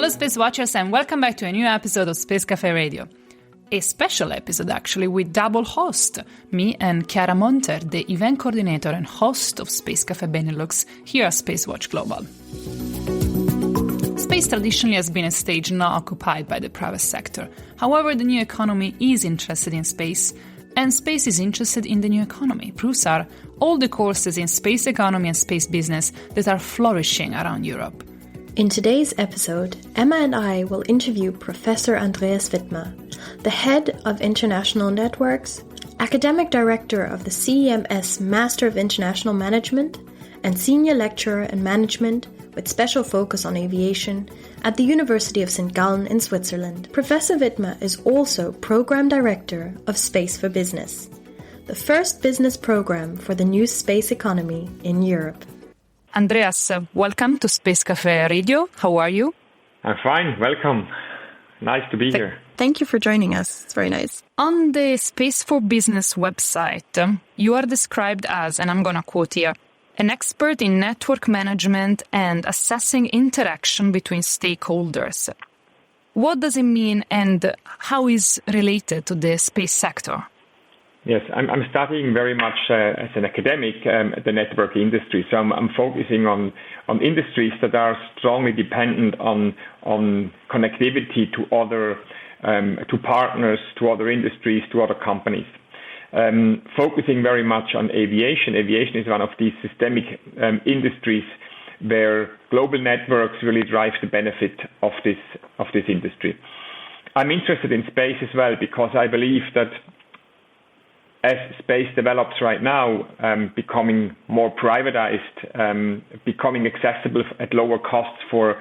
Hello Space Watchers and welcome back to a new episode of Space Cafe Radio. A special episode actually with double host, me and Chiara Monter, the event coordinator and host of Space Cafe Benelux here at SpaceWatch.Global. Space traditionally has been a stage not occupied by the private sector. However, the new economy is interested in space, and space is interested in the new economy. Proofs are all the courses in space economy and space business that are flourishing around Europe. In today's episode, Emma and I will interview Professor Andreas Wittmer, the head of International Networks, academic director of the CEMS Master of International Management, and senior lecturer in management with special focus on aviation at the University of St. Gallen in Switzerland. Professor Wittmer is also program director of Space for Business, the first business program for the new space economy in Europe. Andreas, welcome to Space Cafe Radio. How are you? I'm fine. Welcome. Nice to be here. Thank you for joining us. It's very nice. On the Space for Business website, you are described as, and I'm going to quote here, an expert in network management and assessing interaction between stakeholders. What does it mean and how is related to the space sector? Yes, I'm studying very much as an academic the network industry. So I'm focusing on industries that are strongly dependent on connectivity to other to partners, to other industries, to other companies. Focusing very much on aviation. Aviation is one of these systemic industries where global networks really drive the benefit of this industry. I'm interested in space as well because I believe that as space develops right now, becoming more privatized, becoming accessible at lower costs for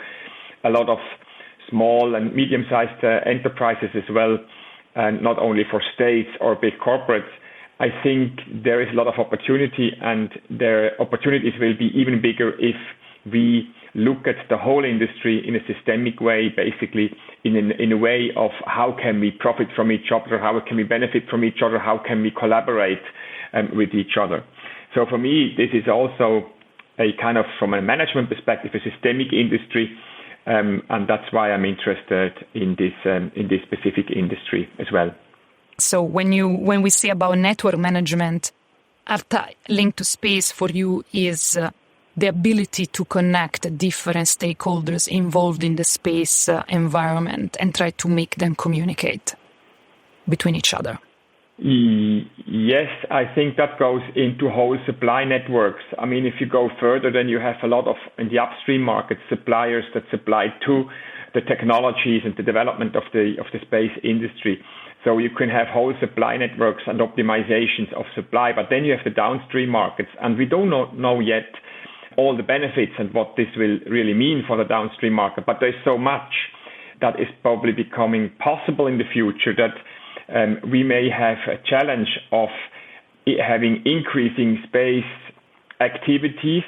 a lot of small and medium-sized enterprises as well, and not only for states or big corporates, I think there is a lot of opportunity, and the opportunities will be even bigger if we look at the whole industry in a systemic way, basically in a way of how can we profit from each other, how can we benefit from each other, how can we collaborate with each other. So for me, this is also a kind of, from a management perspective, a systemic industry, and that's why I'm interested in this specific industry as well. So when we say about network management, linked to space for you is the ability to connect different stakeholders involved in the space environment and try to make them communicate between each other. Yes, I think that goes into whole supply networks. I mean, if you go further, then you have a lot of, in the upstream market, suppliers that supply to the technologies and the development of the space industry. So you can have whole supply networks and optimizations of supply, but then you have the downstream markets, and we don't know yet all the benefits and what this will really mean for the downstream market. But there's so much that is probably becoming possible in the future that we may have a challenge of having increasing space activities,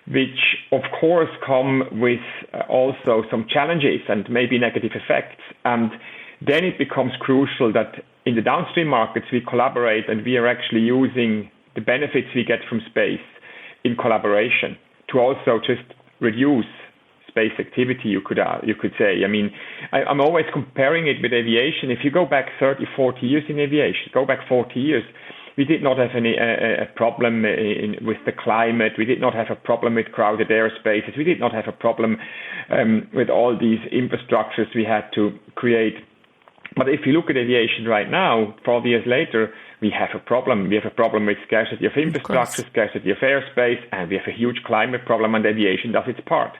which of course come with also some challenges and maybe negative effects. And then it becomes crucial that in the downstream markets we collaborate and we are actually using the benefits we get from space in collaboration to also just reduce space activity, you could say. I mean, I'm always comparing it with aviation. If you go back 30, 40 years in aviation, go back 40 years, we did not have any a problem with the climate. We did not have a problem with crowded airspaces. We did not have a problem with all these infrastructures we had to create. But if you look at aviation right now, 40 years later, we have a problem. We have a problem with scarcity of infrastructure, scarcity of airspace, and we have a huge climate problem, and aviation does its part.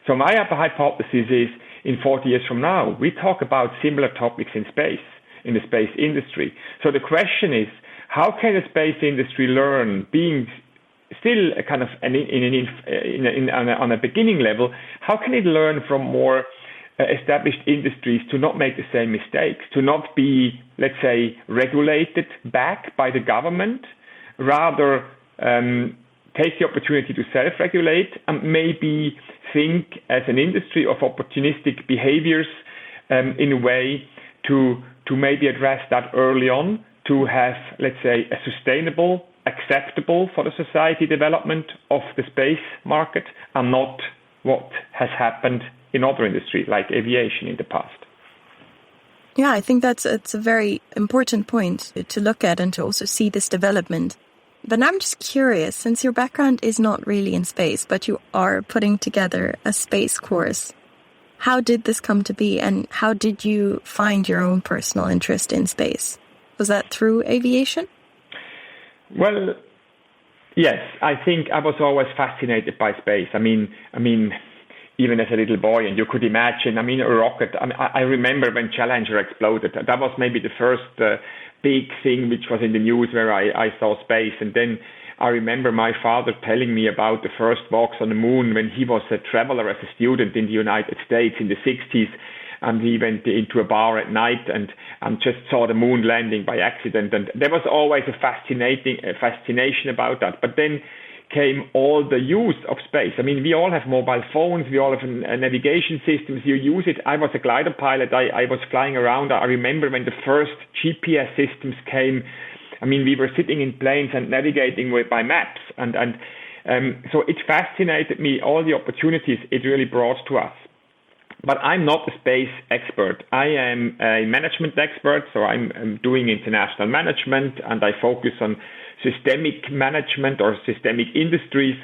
So my hypothesis is, in 40 years from now, we talk about similar topics in space, in the space industry. So the question is, how can the space industry learn, being still a kind of on a beginning level, how can it learn from more established industries to not make the same mistakes, to not be, let's say, regulated back by the government, rather take the opportunity to self-regulate and maybe think as an industry of opportunistic behaviors in a way to maybe address that early on, to have, let's say, a sustainable, acceptable for the society development of the space market, and not what has happened in other industries like aviation in the past. Yeah, I think it's a very important point to look at and to also see this development. But I'm just curious, since your background is not really in space, but you are putting together a space course, how did this come to be, and how did you find your own personal interest in space? Was that through aviation? Well, yes, I think I was always fascinated by space. I mean, even as a little boy, and you could imagine, a rocket. I remember when Challenger exploded. That was maybe the first big thing which was in the news where I saw space. And then I remember my father telling me about the first walks on the moon when he was a traveler as a student in the United States in the 60s. And he went into a bar at night and just saw the moon landing by accident. And there was always a fascination about that. But then came all the use of space. We all have mobile phones, we all have navigation systems, you use it. I was a glider pilot, I was flying around. I remember when the first GPS systems came. We were sitting in planes and navigating by maps. So it fascinated me, all the opportunities it really brought to us. But I'm not a space expert. I am a management expert, so I'm doing international management, and I focus on systemic management or systemic industries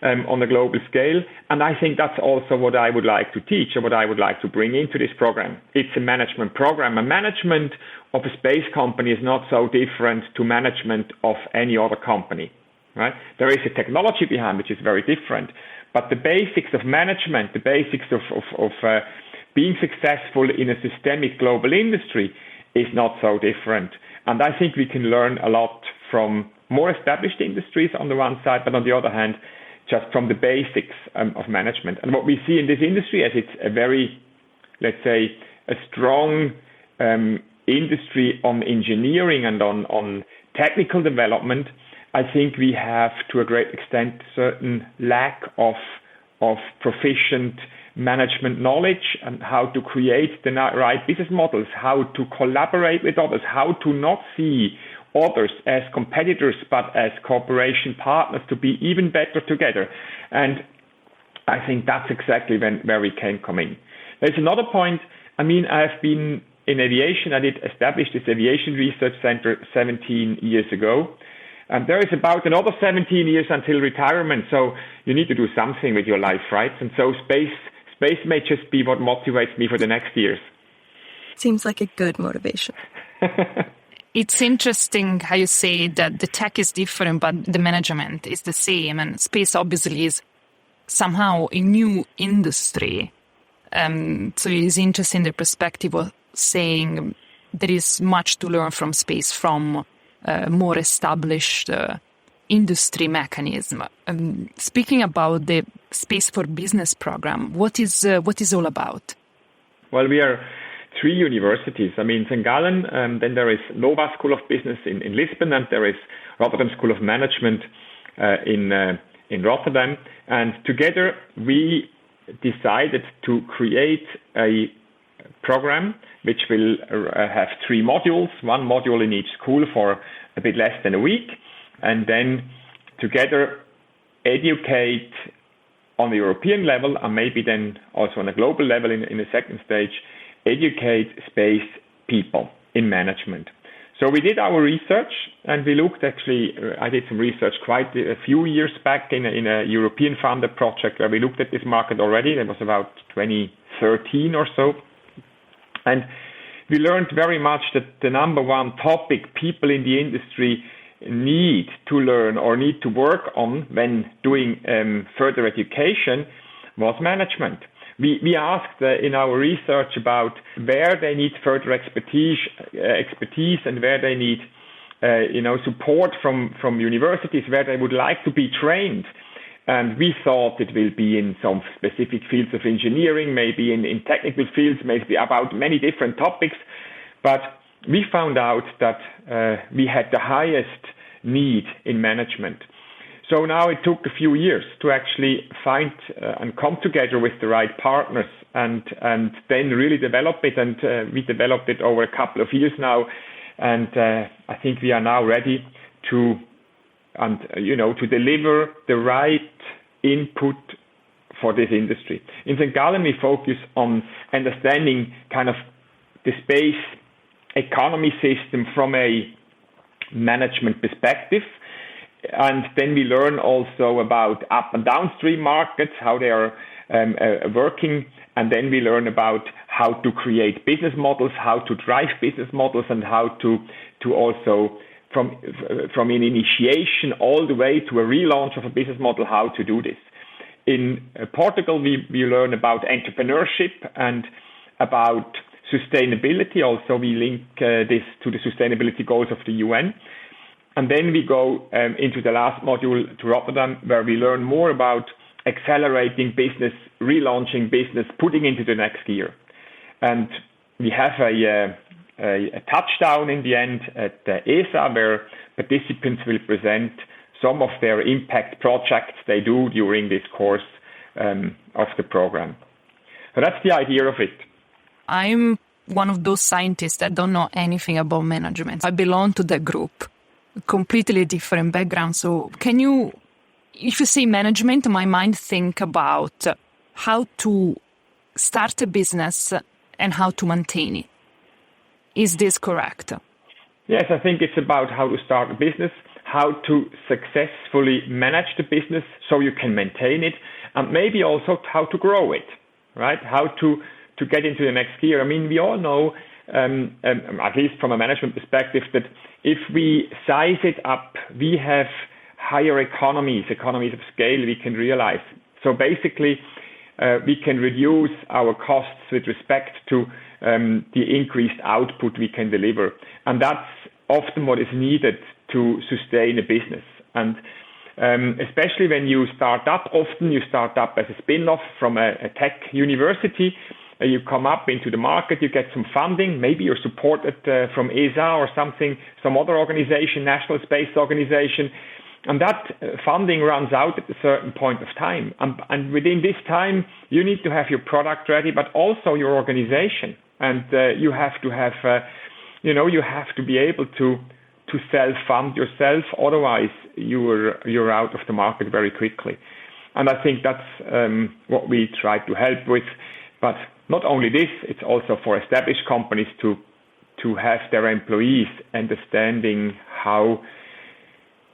on a global scale. And I think that's also what I would like to teach or what I would like to bring into this program. It's a management program. A management of a space company is not so different to management of any other company, right? There is a technology behind which is very different. But the basics of management, the basics of being successful in a systemic global industry is not so different. And I think we can learn a lot from more established industries on the one side, but on the other hand, just from the basics of management. And what we see in this industry, as it's a very, let's say, a strong industry on engineering and on technical development, I think we have, to a great extent, certain lack of proficient management knowledge and how to create the right business models, how to collaborate with others, how to not see others as competitors but as cooperation partners to be even better together. And I think that's exactly where we can come in. There's another point. I've been in aviation. I did establish this aviation research center 17 years ago. And there is about another 17 years until retirement. So you need to do something with your life, right? And so space may just be what motivates me for the next years. Seems like a good motivation. It's interesting how you say that the tech is different, but the management is the same. And space obviously is somehow a new industry. So it is interesting the perspective of saying there is much to learn from space, from more established industry mechanism. Speaking about the Space for Business program, what is all about? Well, we are 3 universities. St. Gallen, then there is Nova School of Business in Lisbon, and there is Rotterdam School of Management in Rotterdam. And together we decided to create a program which will have 3 modules, 1 module in each school for a bit less than a week, and then together educate on the European level and maybe then also on a global level in a second stage, educate space people in management. So we did our research, and we looked I did some research quite a few years back in a European funded project where we looked at this market already. That was about 2013 or so. And we learned very much that the number one topic people in the industry need to learn or need to work on when doing further education was management. We asked in our research about where they need further expertise and where they need support from universities, where they would like to be trained. And we thought it will be in some specific fields of engineering, maybe in technical fields, maybe about many different topics. But we found out that we had the highest need in management. So now it took a few years to actually find and come together with the right partners and then really develop it. And we developed it over a couple of years now. And I think we are now ready to deliver the right input for this industry. In St. Gallen, we focus on understanding kind of the space economy system from a management perspective. And then we learn also about up and downstream markets, how they are working. And then we learn about how to create business models, how to drive business models, and how to also from an initiation all the way to a relaunch of a business model, how to do this. In Portugal, we learn about entrepreneurship and about sustainability. Also, we link this to the sustainability goals of the UN. And then we go into the last module to Rotterdam, where we learn more about accelerating business, relaunching business, putting into the next year. And we have a touchdown in the end at ESA, where participants will present some of their impact projects they do during this course of the program. So that's the idea of it. I'm one of those scientists that don't know anything about management. I belong to that group, completely different background. So can you, if you say management, my mind think about how to start a business and how to maintain it. Is this correct? Yes, I think it's about how to start a business, how to successfully manage the business so you can maintain it, and maybe also how to grow it, right? How to get into the next year. I mean, we all know, at least from a management perspective, that if we size it up, we have higher economies of scale we can realize. So basically, we can reduce our costs with respect to the increased output we can deliver. And that's often what is needed to sustain a business. And especially when you start up, often you start up as a spin-off from a tech university. You come up into the market, you get some funding, maybe you're supported from ESA or something, some other organization, National Space Organization. And that funding runs out at a certain point of time. And within this time, you need to have your product ready, but also your organization. And you have to have, you have to be able to self-fund yourself. Otherwise, you're out of the market very quickly. And I think that's what we try to help with. But not only this, it's also for established companies to have their employees understanding how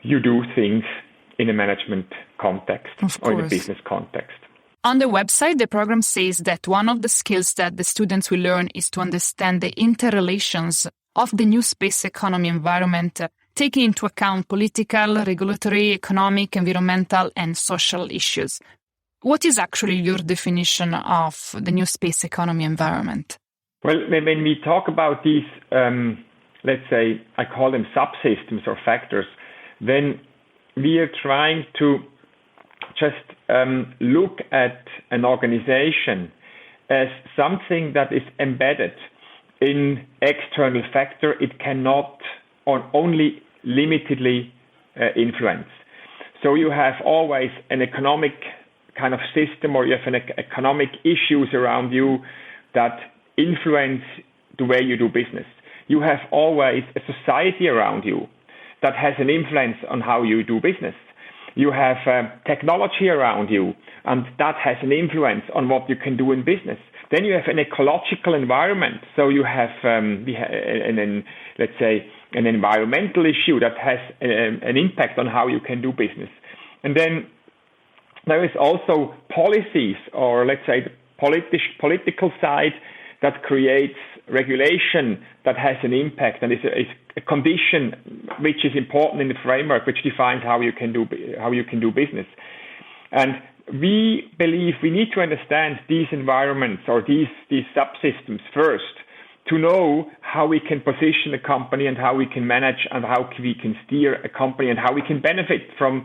you do things in a management context or in a business context. On the website, the program says that one of the skills that the students will learn is to understand the interrelations of the new space economy environment, taking into account political, regulatory, economic, environmental, and social issues. What is actually your definition of the new space economy environment? Well, when we talk about these, let's say, I call them subsystems or factors, then we are trying to just look at an organization as something that is embedded in external factor. It cannot or only limitedly influence. So you have always an economic kind of system, or you have an economic issues around you that influence the way you do business. You have always a society around you that has an influence on how you do business. You have technology around you, and that has an influence on what you can do in business. Then you have an ecological environment. So you have, let's say, an environmental issue that has an impact on how you can do business. And then there is also policies, or let's say the political side, that creates regulation that has an impact and is a condition which is important in the framework, which defines how you can do business. And we believe we need to understand these environments or these subsystems first to know how we can position a company and how we can manage and how we can steer a company and how we can benefit from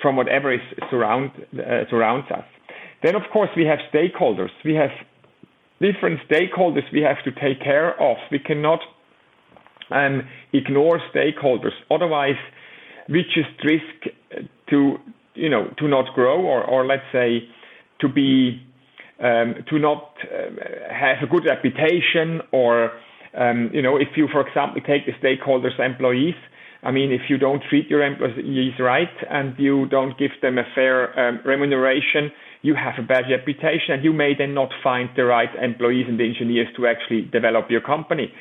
whatever is surrounds us. Then, of course, we have stakeholders. We have different stakeholders we have to take care of. We cannot ignore stakeholders. Otherwise, we just risk to not grow or let's say to not have a good reputation, or if you, for example, take the stakeholders, employees, I mean, if you don't treat your employees right and you don't give them a fair remuneration, you have a bad reputation, and you may then not find the right employees and engineers to actually develop your company.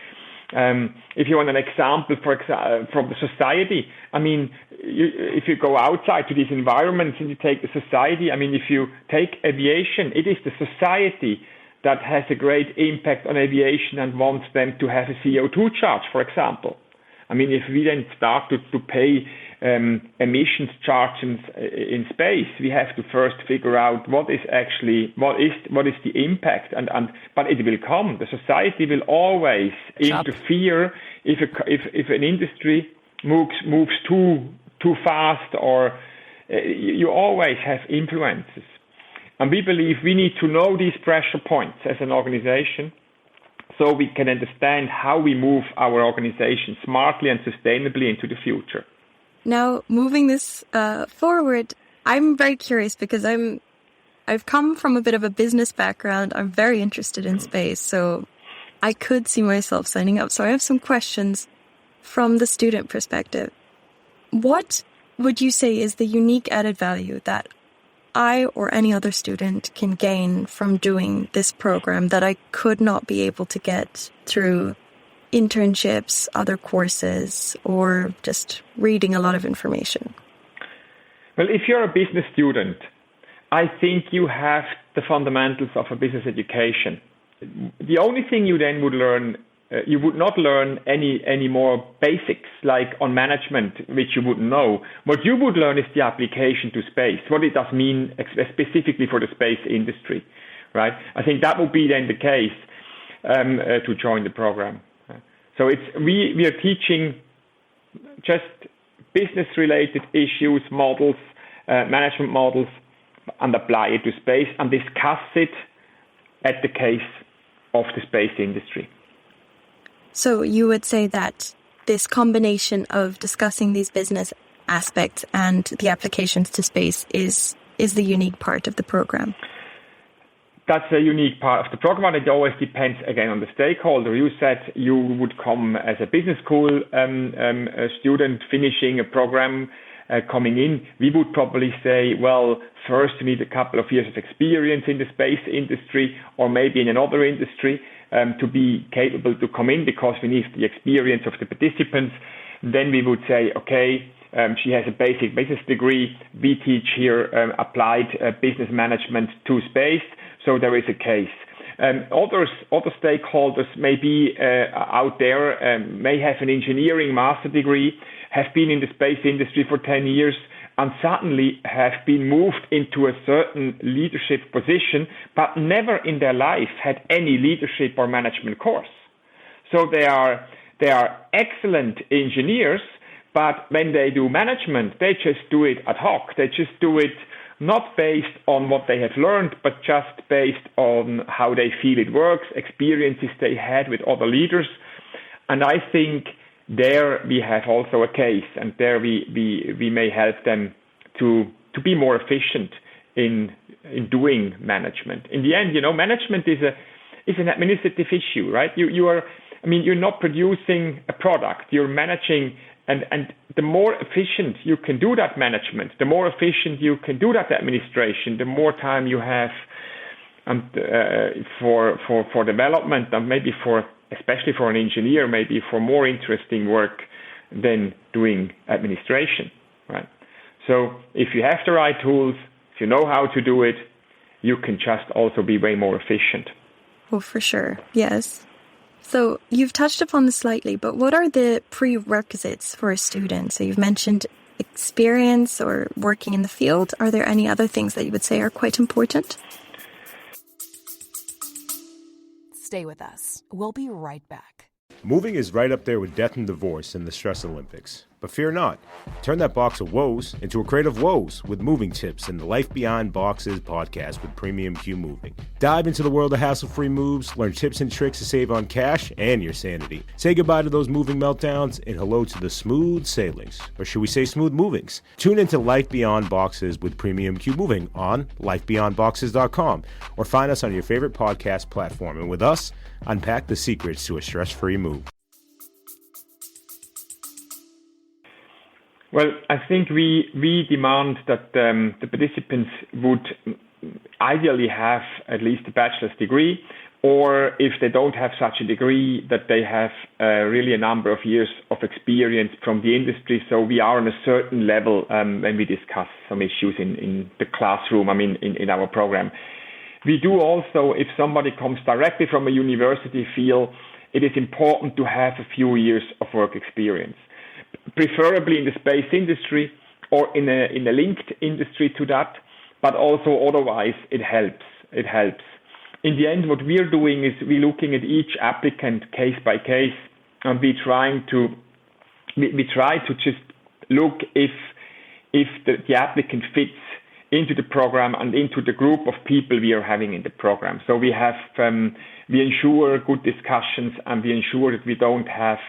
If you want an example, from the society, I mean, if you go outside to these environments and you take the society, I mean, if you take aviation, it is the society that has a great impact on aviation and wants them to have a CO2 charge, for example. I mean, if we then start to pay emissions charges in space, we have to first figure out what is the impact, but it will come. The society will always interfere if an industry moves too fast, or you always have influences. And we believe we need to know these pressure points as an organization, so we can understand how we move our organization smartly and sustainably into the future. Now, moving this forward, I'm very curious because I've come from a bit of a business background. I'm very interested in space, so I could see myself signing up. So I have some questions from the student perspective. What would you say is the unique added value that I or any other student can gain from doing this program that I could not be able to get through internships, other courses, or just reading a lot of information? Well, if you're a business student, I think you have the fundamentals of a business education. The only thing you then would learn, you would not learn any more basics like on management, which you wouldn't know. What you would learn is the application to space, what it does mean specifically for the space industry, right? I think that would be then the case to join the program. So we are teaching just business-related issues, models, management models, and apply it to space and discuss it at the case of the space industry. So you would say that this combination of discussing these business aspects and the applications to space is the unique part of the program? That's a unique part of the program, and it always depends, again, on the stakeholder. You said you would come as a business school a student finishing a program coming in. We would probably say, well, first you need a couple of years of experience in the space industry or maybe in another industry to be capable to come in, because we need the experience of the participants. Then we would say, okay, she has a basic business degree. We teach here applied business management to space. So there is a case. Other stakeholders may be out there, may have an engineering master degree, have been in the space industry for 10 years, and suddenly have been moved into a certain leadership position, but never in their life had any leadership or management course. So they are excellent engineers, but when they do management, they just do it ad hoc. They just do it not based on what they have learned, but just based on how they feel it works, experiences they had with other leaders. And I think there we have also a case, and there we may help them to be more efficient in doing management. In the end, management is an administrative issue, right? You're not producing a product, you're managing. And the more efficient you can do that management, the more efficient you can do that administration, the more time you have for development, and maybe especially for an engineer, maybe for more interesting work than doing administration, right? So if you have the right tools, if you know how to do it, you can just also be way more efficient. Oh, for sure. Yes. So you've touched upon this slightly, but what are the prerequisites for a student? So you've mentioned experience or working in the field. Are there any other things that you would say are quite important? Stay with us. We'll be right back. Moving is right up there with death and divorce in the Stress Olympics. But fear not. Turn that box of woes into a crate of woes with moving tips in the Life Beyond Boxes podcast with Premium Q Moving. Dive into the world of hassle-free moves, learn tips and tricks to save on cash and your sanity. Say goodbye to those moving meltdowns and hello to the smooth sailings. Or should we say smooth movings? Tune into Life Beyond Boxes with Premium Q Moving on lifebeyondboxes.com or find us on your favorite podcast platform. And with us, unpack the secrets to a stress-free move. Well, I think we demand that the participants would ideally have at least a bachelor's degree, or if they don't have such a degree, that they have really a number of years of experience from the industry. So we are on a certain level when we discuss some issues in the classroom, in our program. We do also, if somebody comes directly from a university, feel it is important to have a few years of work experience, preferably in the space industry or in a linked industry to that, but also otherwise it helps. In the end, what we're doing is we're looking at each applicant case by case, and we try to just look if the applicant fits into the program and into the group of people we are having in the program. So we have we ensure good discussions, and we ensure that we don't have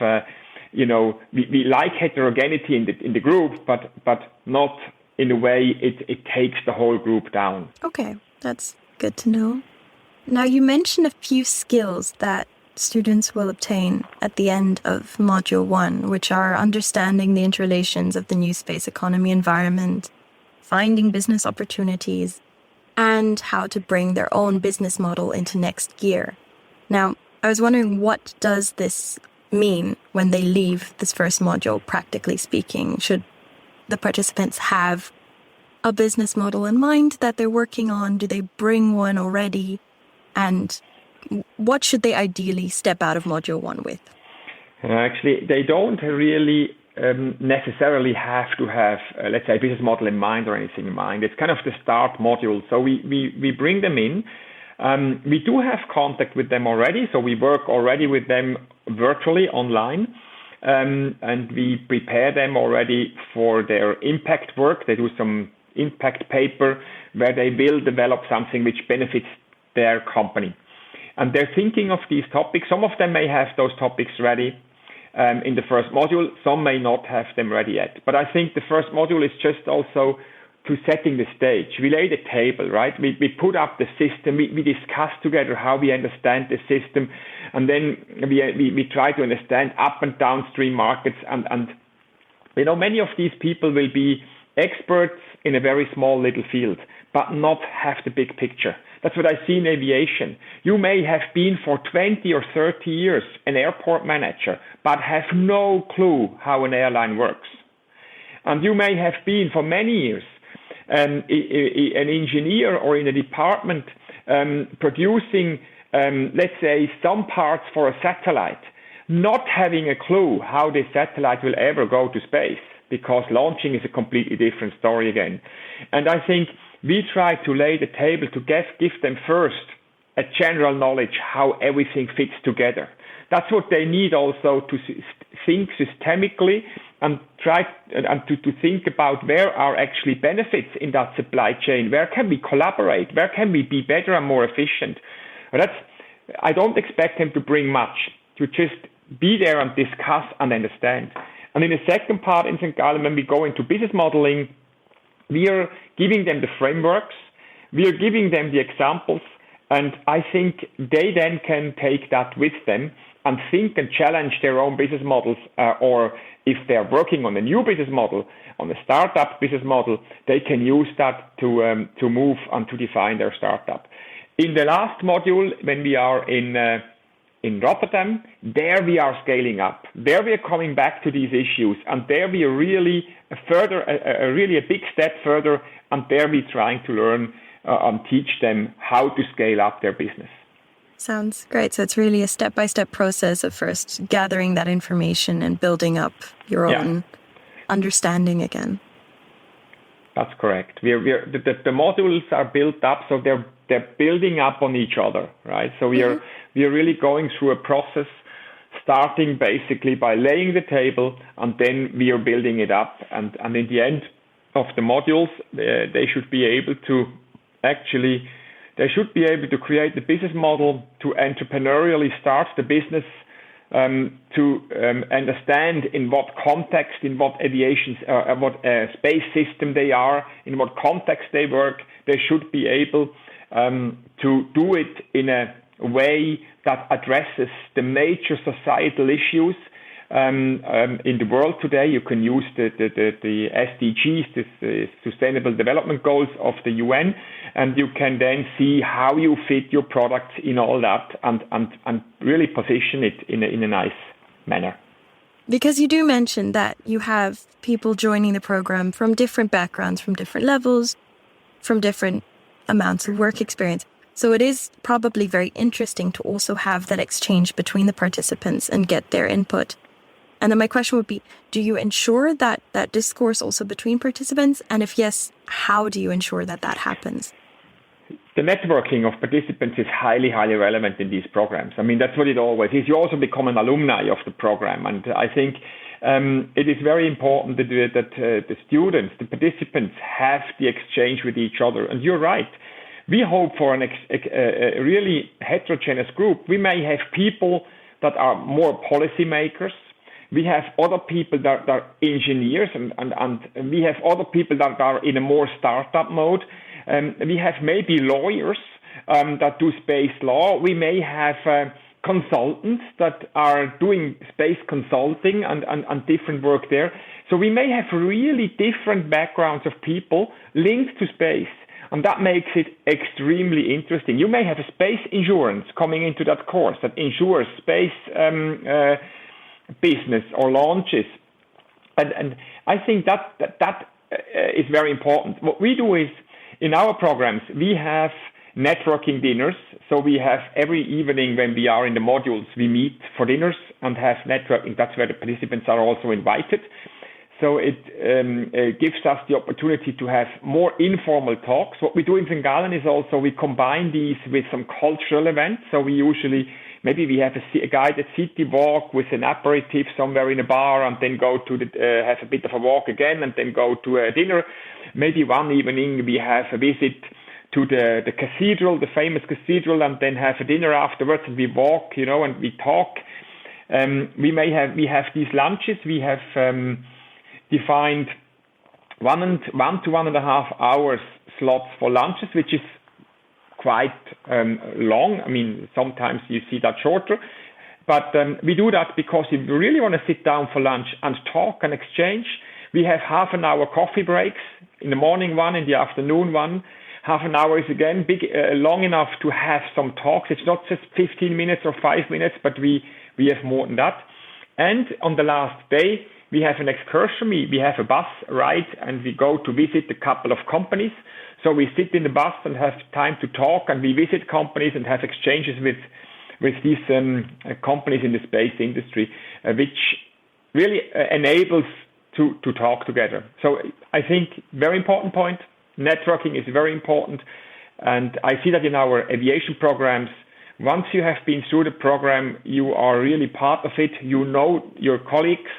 we like heterogeneity in the group, but not in a way it takes the whole group down. Okay, that's good to know. Now, you mentioned a few skills that students will obtain at the end of Module 1, which are understanding the interrelations of the new space economy environment, finding business opportunities, and how to bring their own business model into next gear. Now, I was wondering, what does this mean when they leave this first module, practically speaking? Should the participants have a business model in mind that they're working on? Do they bring one already? And what should they ideally step out of Module 1 with? Actually, they don't really necessarily have to have, let's say, a business model in mind or anything in mind. It's kind of the start module. So we bring them in. We do have contact with them already. So we work already with them virtually online. And we prepare them already for their impact work. They do some impact paper where they will develop something which benefits their company. And they're thinking of these topics. Some of them may have those topics ready in the first module. Some may not have them ready yet. But I think the first module is just also to setting the stage. We lay the table, right? We put up the system. We discuss together how we understand the system. And then we try to understand up and downstream markets. And many of these people will be experts in a very small little field, but not have the big picture. That's what I see in aviation. You may have been for 20 or 30 years an airport manager, but have no clue how an airline works. And you may have been for many years an engineer or in a department producing, let's say, some parts for a satellite, not having a clue how this satellite will ever go to space, because launching is a completely different story again. And I think we try to lay the table to give them first a general knowledge how everything fits together. That's what they need also to think systemically and try to think about where are actually benefits in that supply chain. Where can we collaborate? Where can we be better and more efficient? I don't expect them to bring much, to just be there and discuss and understand. And in the second part in St. Gallen, when we go into business modeling, we are giving them the frameworks, we are giving them the examples, and I think they then can take that with them and think and challenge their own business models, or if they're working on a new business model, on a startup business model, they can use that to move and to define their startup. In the last module, when we are in Rotterdam, there we are scaling up. There we are coming back to these issues, and there we are really a big step further, and there we're trying to learn and teach them how to scale up their business. Sounds great. So it's really a step-by-step process of first gathering that information and building up your own understanding again. That's correct. The modules are built up, so they're building up on each other, right? So we are really going through a process, starting basically by laying the table, and then we are building it up. And in the end of the modules, they should be able to create the business model, to entrepreneurially start the business, to understand in what context, in what space system they are, in what context they work. They should be able to do it in a way that addresses the major societal issues in the world today. You can use the SDGs, the Sustainable Development Goals of the UN, and you can then see how you fit your products in all that and really position it in a nice manner. Because you do mention that you have people joining the program from different backgrounds, from different levels, from different amounts of work experience. So it is probably very interesting to also have that exchange between the participants and get their input. And then my question would be, do you ensure that discourse also between participants? And if yes, how do you ensure that happens? The networking of participants is highly, highly relevant in these programs. I mean, that's what it always is. You also become an alumni of the program. And I think it is very important that the students, the participants, have the exchange with each other. And you're right. We hope for a really heterogeneous group. We may have people that are more policymakers. We have other people that are engineers, and we have other people that are in a more startup mode. We have maybe lawyers that do space law. We may have consultants that are doing space consulting and different work there. So we may have really different backgrounds of people linked to space. And that makes it extremely interesting. You may have a space insurance coming into that course that insures space business or launches. And I think that is very important. What we do is, in our programs, we have networking dinners. So we have every evening when we are in the modules, we meet for dinners and have networking. That's where the participants are also invited. So it gives us the opportunity to have more informal talks. What we do in St. Gallen is also we combine these with some cultural events. So we usually, maybe we have a guided city walk with an aperitif somewhere in a bar, and then go to have a bit of a walk again, and then go to a dinner. Maybe one evening we have a visit to the cathedral, the famous cathedral, and then have a dinner afterwards, and we walk, and we talk. We have these lunches. We have defined 1 to 1.5 hours slots for lunches, which is quite long. I mean, sometimes you see that shorter, but we do that because if we really want to sit down for lunch and talk and exchange, we have half an hour coffee breaks, in the morning one, in the afternoon one. Half an hour is again long enough to have some talks. It's not just 15 minutes or 5 minutes, but we have more than that. And on the last day, we have an excursion. We have a bus ride, and we go to visit a couple of companies. So we sit in the bus and have time to talk, and we visit companies and have exchanges with these companies in the space industry, which really enables to talk together. So I think very important point. Networking is very important. And I see that in our aviation programs. Once you have been through the program, you are really part of it. You know your colleagues.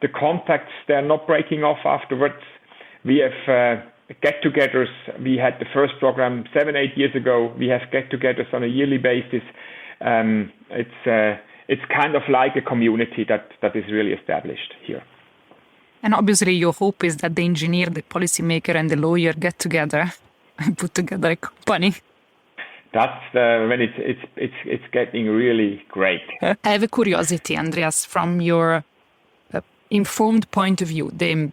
The contacts, they're not breaking off afterwards. We have get-togethers. We had the first program 7-8 years ago. We have get-togethers on a yearly basis. It's kind of like a community that is really established here. And obviously your hope is that the engineer, the policymaker and the lawyer get together and put together a company. That's when it's getting really great. I have a curiosity, Andreas, from your informed point of view. The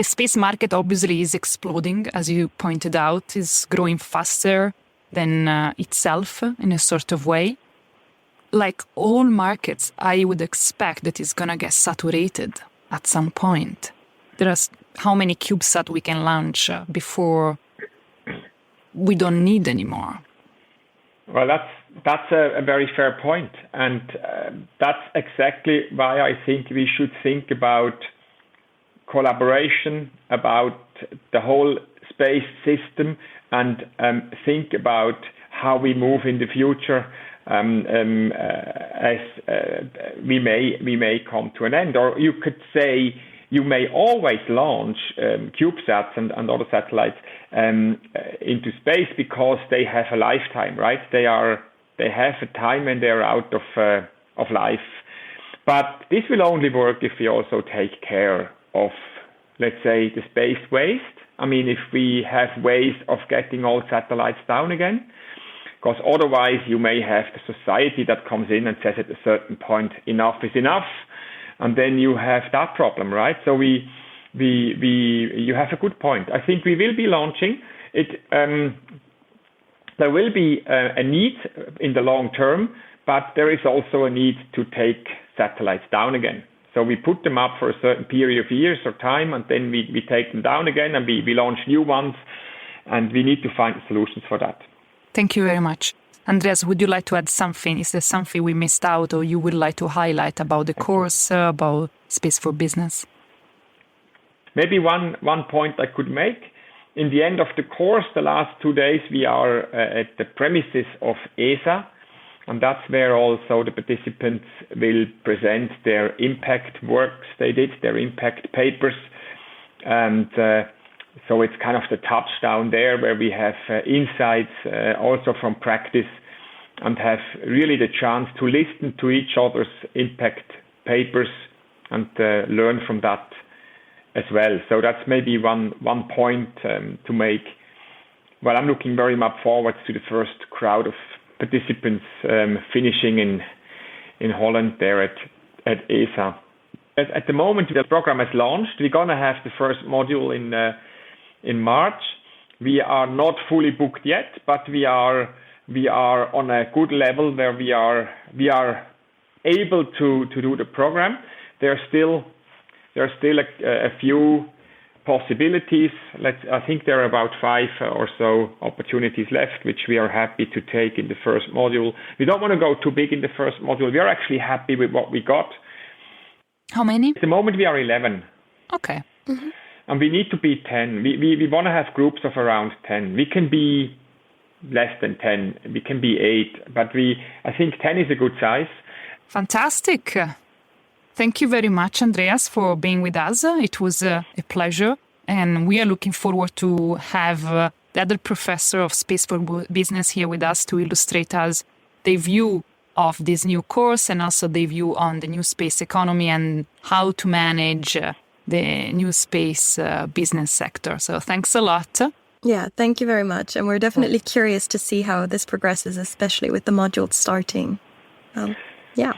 space market obviously is exploding, as you pointed out, is growing faster than itself in a sort of way. Like all markets, I would expect that it's going to get saturated at some point. There's how many CubeSat we can launch before we don't need anymore. Well, that's a very fair point. And that's exactly why I think we should think about collaboration, about the whole space system, and think about how we move in the future as we may come to an end. Or you could say you may always launch CubeSats and other satellites into space because they have a lifetime, right? They have a time when they're out of life. But this will only work if we also take care of, let's say, the space waste. I mean, if we have ways of getting all satellites down again, because otherwise you may have the society that comes in and says at a certain point, enough is enough. and then you have that problem, right? So you have a good point. I think we will be launching it. There will be a need in the long term, but there is also a need to take satellites down again. So we put them up for a certain period of years or time, and then we take them down again, and we launch new ones, and we need to find solutions for that. Thank you very much. Andreas, would you like to add something? Is there something we missed out or you would like to highlight about the course, about Space for Business? Maybe one point I could make. In the end of the course, the last 2 days, we are at the premises of ESA, and that's where also the participants will present their impact works they did, their impact papers. And so it's kind of the touchdown there where we have insights also from practice and have really the chance to listen to each other's impact papers and learn from that as well. So that's maybe one point to make. Well, I'm looking very much forward to the first crowd of participants finishing in Holland there at ESA. At the moment, the program has launched. We're going to have the first module in March. We are not fully booked yet, but we are on a good level where we are able to do the program. There are still a few possibilities. I think there are about 5 or so opportunities left, which we are happy to take in the first module. We don't want to go too big in the first module. We are actually happy with what we got. How many? At the moment, we are 11. Okay. Mm-hmm. And we need to be 10. We want to have groups of around 10. We can be less than 10. We can be 8. But I think 10 is a good size. Fantastic. Thank you very much, Andreas, for being with us. It was a pleasure. And we are looking forward to have the other professor of Space for Business here with us to illustrate us the view of this new course and also the view on the new space economy and how to manage the new space business sector. So thanks a lot. Yeah, thank you very much. And we're definitely curious to see how this progresses, especially with the modules starting. Yeah.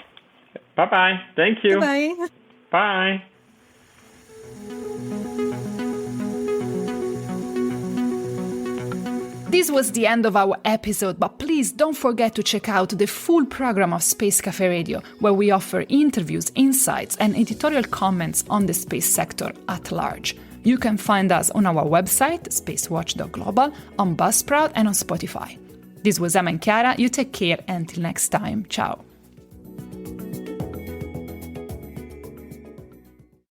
Bye-bye. Thank you. Bye-bye. Bye. This was the end of our episode, but please don't forget to check out the full program of Space Cafe Radio, where we offer interviews, insights, and editorial comments on the space sector at large. You can find us on our website, SpaceWatch.Global, on Buzzsprout, and on Spotify. This was Emma and Chiara. You take care until next time. Ciao.